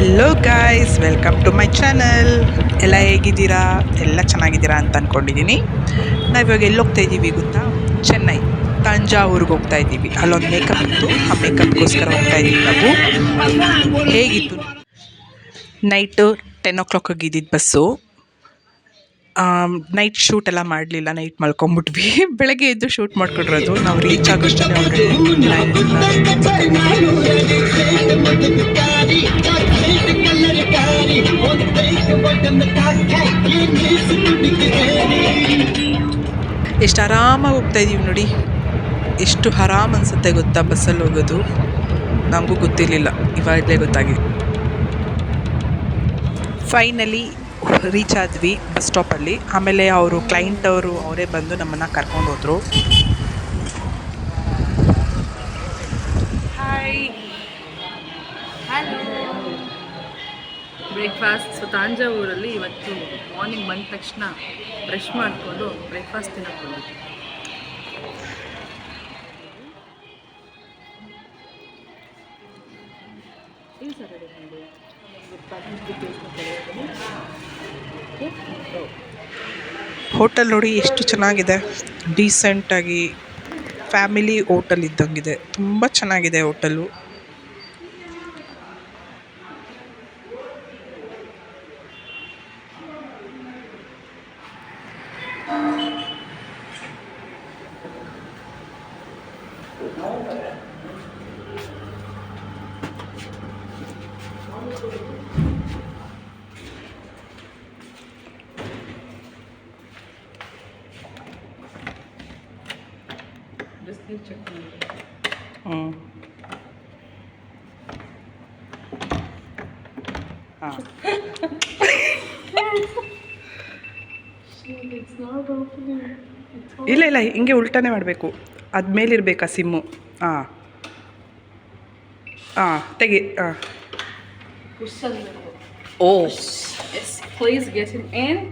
Hello guys, welcome to my channel. ಎಲ್ಲ ಹೇಗಿದ್ದೀರಾ? ಎಲ್ಲ ಚೆನ್ನಾಗಿದ್ದೀರಾ ಅಂತ ಅಂದ್ಕೊಂಡಿದ್ದೀನಿ. ನಾವಿವಾಗ ಎಲ್ಲಿ ಹೋಗ್ತಾ ಇದ್ದೀವಿ ಗೊತ್ತಾ? ಚೆನ್ನೈ, ತಂಜಾವೂರಿಗೆ ಹೋಗ್ತಾ ಇದ್ದೀವಿ. ಅಲ್ಲೊಂದು ಮೇಕಪ್ ಇತ್ತು, ಆ ಮೇಕಪ್ಗೋಸ್ಕರ ಹೋಗ್ತಾ ಇದ್ದೀವಿ ನಾವು. ಹೇಗಿತ್ತು? ನೈಟು 10 o'clock ಇದ್ದಿದ್ದು ಬಸ್ಸು. ನೈಟ್ ಶೂಟ್ ಎಲ್ಲ ಮಾಡಲಿಲ್ಲ, ನೈಟ್ ಮಲ್ಕೊಂಬಿಟ್ವಿ. ಬೆಳಗ್ಗೆ ಎದ್ದು ಶೂಟ್ ಮಾಡ್ಕೊಂಡಿರೋದು. ನಾವು ರೀಚ್ ಆಗೋಷ್ಟರಲ್ಲಿ ಆಲ್ರೆಡಿ ಎಷ್ಟು ಆರಾಮಾಗಿ ಹೋಗ್ತಾ ಇದೀವಿ ನೋಡಿ. ಎಷ್ಟು ಆರಾಮ್ ಅನಿಸುತ್ತೆ ಗೊತ್ತಾ ಬಸ್ಸಲ್ಲಿ ಹೋಗೋದು. ನಮಗೂ ಗೊತ್ತಿರಲಿಲ್ಲ, ಇವಾಗಲೇ ಗೊತ್ತಾಗಿದೆ. ಫೈನಲಿ ರೀಚ್ ಆದ್ವಿ ಬಸ್ ಸ್ಟಾಪಲ್ಲಿ. ಆಮೇಲೆ ಅವರು ಕ್ಲೈಂಟ್ ಅವರೇ ಬಂದು ನಮ್ಮನ್ನು ಕರ್ಕೊಂಡು ಹೋದರು. Hi, hello. ಬ್ರೇಕ್ಫಾಸ್ಟ್. ಸೊ ತಾಂಜಾವೂರಲ್ಲಿ ಇವತ್ತು ಮಾರ್ನಿಂಗ್ ಬಂದ ತಕ್ಷಣ ಬ್ರಷ್ ಮಾಡಿಕೊಂಡು ಬ್ರೇಕ್ಫಾಸ್ಟ್ ತಿನ್ನಕ್ಕೆ ಬಂದಿದ್ವಿ. ಹೋಟೆಲ್ ನೋಡಿ ಎಷ್ಟು ಚೆನ್ನಾಗಿದೆ. ಡೀಸೆಂಟಾಗಿ ಫ್ಯಾಮಿಲಿ ಹೋಟೆಲ್ ಇದ್ದಂಗಿದೆ. ತುಂಬ ಚೆನ್ನಾಗಿದೆ ಹೋಟೆಲು. ಚಟ್ನಿ. ಇಲ್ಲ ಇಲ್ಲ, ಹಿಂಗೆ ಉಲ್ಟಾನೇ ಮಾಡಬೇಕು. ಅದು ಮೇಲಿರಬೇಕಾ ಸಿಮ್ಮು. ಹಾಂ ಹಾಂ, ತೆಗಿ. ಹಾಂ. Oh, yes, please get him in.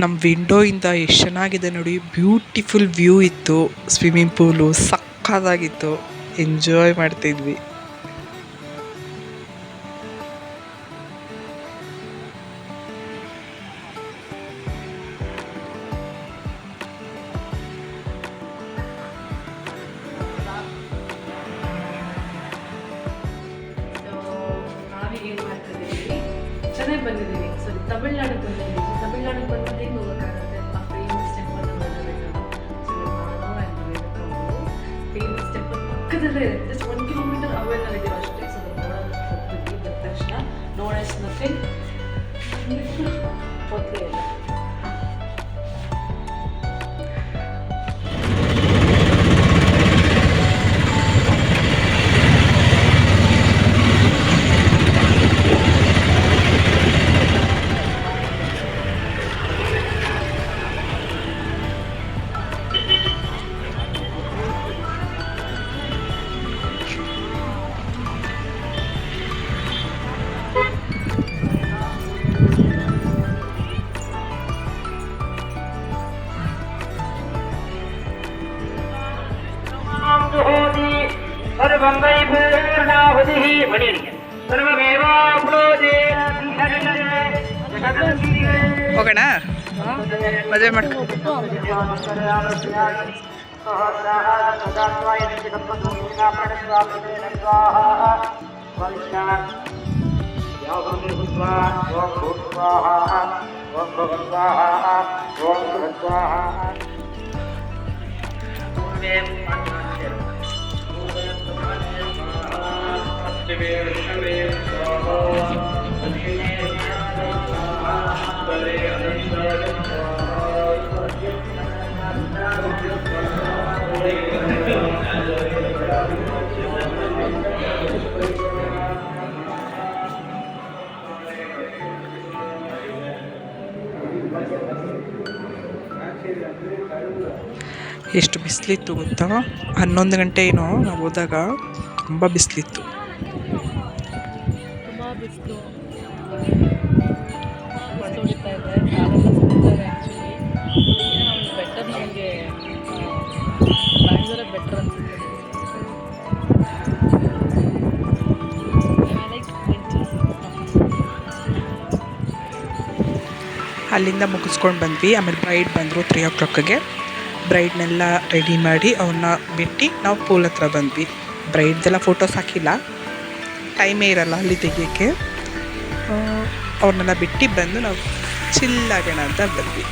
ನಮ್ಮ ವಿಂಡೋಯಿಂದ ಎಷ್ಟು ಚೆನ್ನಾಗಿದೆ ನೋಡಿ. ಬ್ಯೂಟಿಫುಲ್ ವ್ಯೂ ಇತ್ತು. ಸ್ವಿಮ್ಮಿಂಗ್ ಪೂಲು ಸಕ್ಕತ್ತಾಗಿತ್ತು. ಎಂಜಾಯ್ ಮಾಡ್ತಿದ್ವಿ. ಚೆನ್ನೈ ಬಂದಿದ್ದೀವಿ. ಸಾರಿ, ತಮಿಳ್ನಾಡಿಗೆ ಬಂದಿದ್ದೀವಿ. ತಮಿಳ್ನಾಡಿಗೆ ಬಂದು ಹೇಗೆ ಹೋಗೋಕ್ಕಾಗುತ್ತೆ? ಆ ಫೇಮಸ್ ಟೆಂಪಲ್ ನೋಡಬೇಕು. ಫೇಮಸ್ ಟೆಂಪಲ್ ಪಕ್ಕದಲ್ಲೇ ಇದೆ. ಜಸ್ಟ್ 1 kilometer ಅವೇನಲ್ಲಿದ್ದೀವಿ ಅಷ್ಟೇ. ಸೊ ನೋಡೋದಕ್ಕೆ ಹೋಗ್ತಿದ್ವಿ. ಬಂದ ತಕ್ಷಣ ನೋಡೋಸ್ ನಥಿಂಗ್, ಗೊತ್ತೇ ಇಲ್ಲ. ಹೋಗೋಣ, ಮದುವೆ ಮಾಡ್ಕೊ. ಎಷ್ಟು ಬಿಸಿಲಿತ್ತು ಗೊತ್ತಾ? 11 ಗಂಟೆ ಏನೋ ನಾವು ಹೋದಾಗ ತುಂಬ ಬಿಸಿಲಿತ್ತು. ತುಂಬ ಬಿಸಿಲು ಹೊಡಿತಾ ಇದೆ. ನನಗೆ ಬ್ಯಾಂಗ್ಳೂರೇ ಬೆಟರ್ ಅನಿಸುತ್ತೆ. ಅಲ್ಲಿಂದ ಮುಗಿಸ್ಕೊಂಡು ಬಂದ್ವಿ. ಆಮೇಲೆ ಬ್ರೈಡ್ ಬಂದರು 3 o'clockಗೆ. ಬ್ರೈಡ್ನೆಲ್ಲ ರೆಡಿ ಮಾಡಿ ಅವ್ರನ್ನ ಬಿಟ್ಟು ನಾವು ಪೂಲ್ ಹತ್ರ ಬಂದ್ವಿ. ಬ್ರೈಡ್ದೆಲ್ಲ ಫೋಟೋಸ್ ಹಾಕಿಲ್ಲ, ಟೈಮೇ ಇರಲ್ಲ ಅಲ್ಲಿ ತೆಗಿಯೋಕ್ಕೆ. ಅವ್ರನ್ನೆಲ್ಲ ಬಿಟ್ಟು ಬಂದು ನಾವು ಚಿಲ್ಲಾಗೋಣ ಅಂತ ಬಂದ್ವಿ.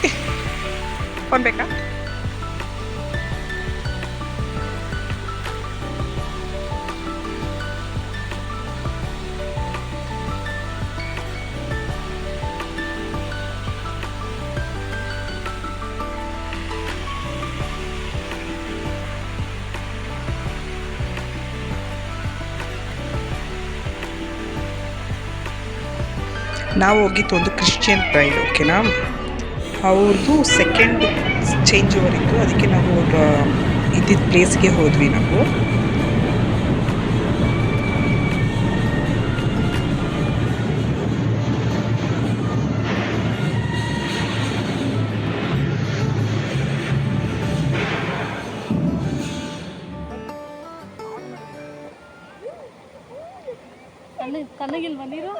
ಫೋನ್ ಬೇಕಾ? ನಾವು ಹೋಗಿದ್ದು ಒಂದು ಕ್ರಿಶ್ಚಿಯನ್ ಬ್ರೈಡ್, ಓಕೆನಾ. ಅವ್ರದ್ದು ಸೆಕೆಂಡ್ ಚೇಂಜ್ ಓವರ್ ಇತ್ತು, ಅದಕ್ಕೆ ನಾವು ಅವ್ರ ಇದ್ದಿದ್ದ ಪ್ಲೇಸ್ಗೆ ಹೋದ್ವಿ ನಾವು. ಕಣ್ಣಗಿಲ್ವಾ ನೀರು?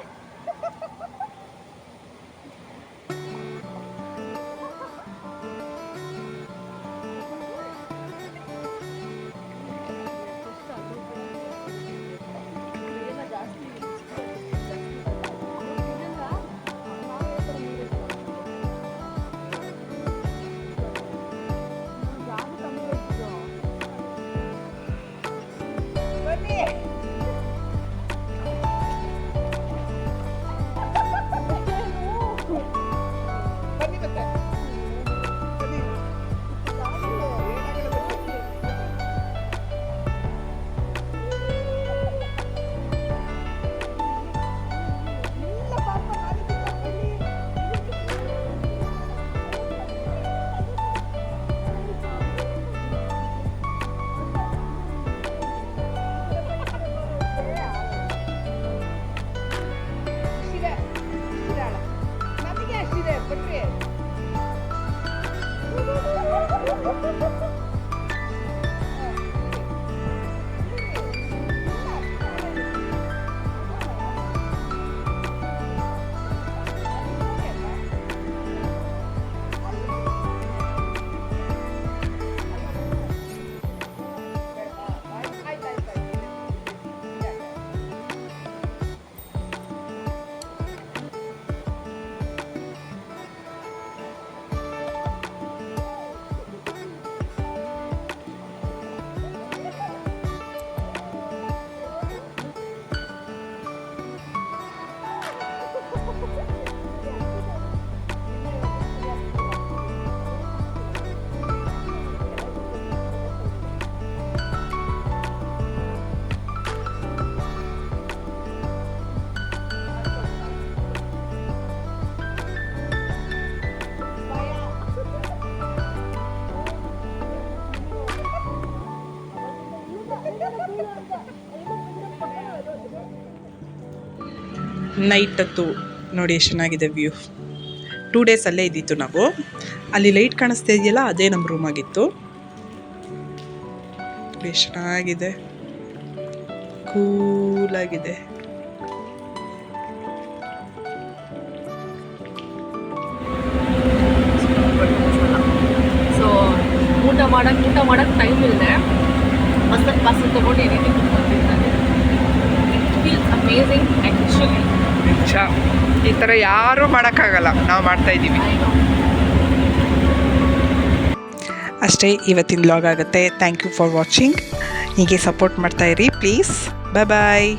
ನೈಟ್ ಹೊತ್ತು ನೋಡಿ ಎಷ್ಟು ಚೆನ್ನಾಗಿದೆ ವ್ಯೂ. 2 days ಅಲ್ಲೇ ಇದ್ದಿತ್ತು ನಾವು. ಅಲ್ಲಿ ಲೈಟ್ ಕಾಣಿಸ್ತಾ ಇದೆಯಲ್ಲ, ಅದೇ ನಮ್ಮ ರೂಮ್ ಆಗಿತ್ತು. ಎಷ್ಟು ಚೆನ್ನಾಗಿದೆ, ಕೂಲಾಗಿದೆ. ಸೊ ಊಟ ಮಾಡಕ್ಕೆ ಟೈಮ್ ಇಲ್ಲದೆ ಮಸಾಲೆ ಪಾಸ್ ತೊಗೊಂಡು ಏನೇನು ಕುತ್ಕೊಂಡಿದ್ದಾನೆ. It feels amazing actually. ಈ ಥರ ಯಾರೂ ಮಾಡೋಕ್ಕಾಗಲ್ಲ, ನಾವು ಮಾಡ್ತಾಯಿದ್ದೀವಿ ಅಷ್ಟೇ. ಇವತ್ತಿನ ವ್ಲಾಗ್ ಆಗುತ್ತೆ. Thank you for watching. ಹೀಗೆ ಸಪೋರ್ಟ್ ಮಾಡ್ತಾಯಿರಿ ಪ್ಲೀಸ್. Bye bye.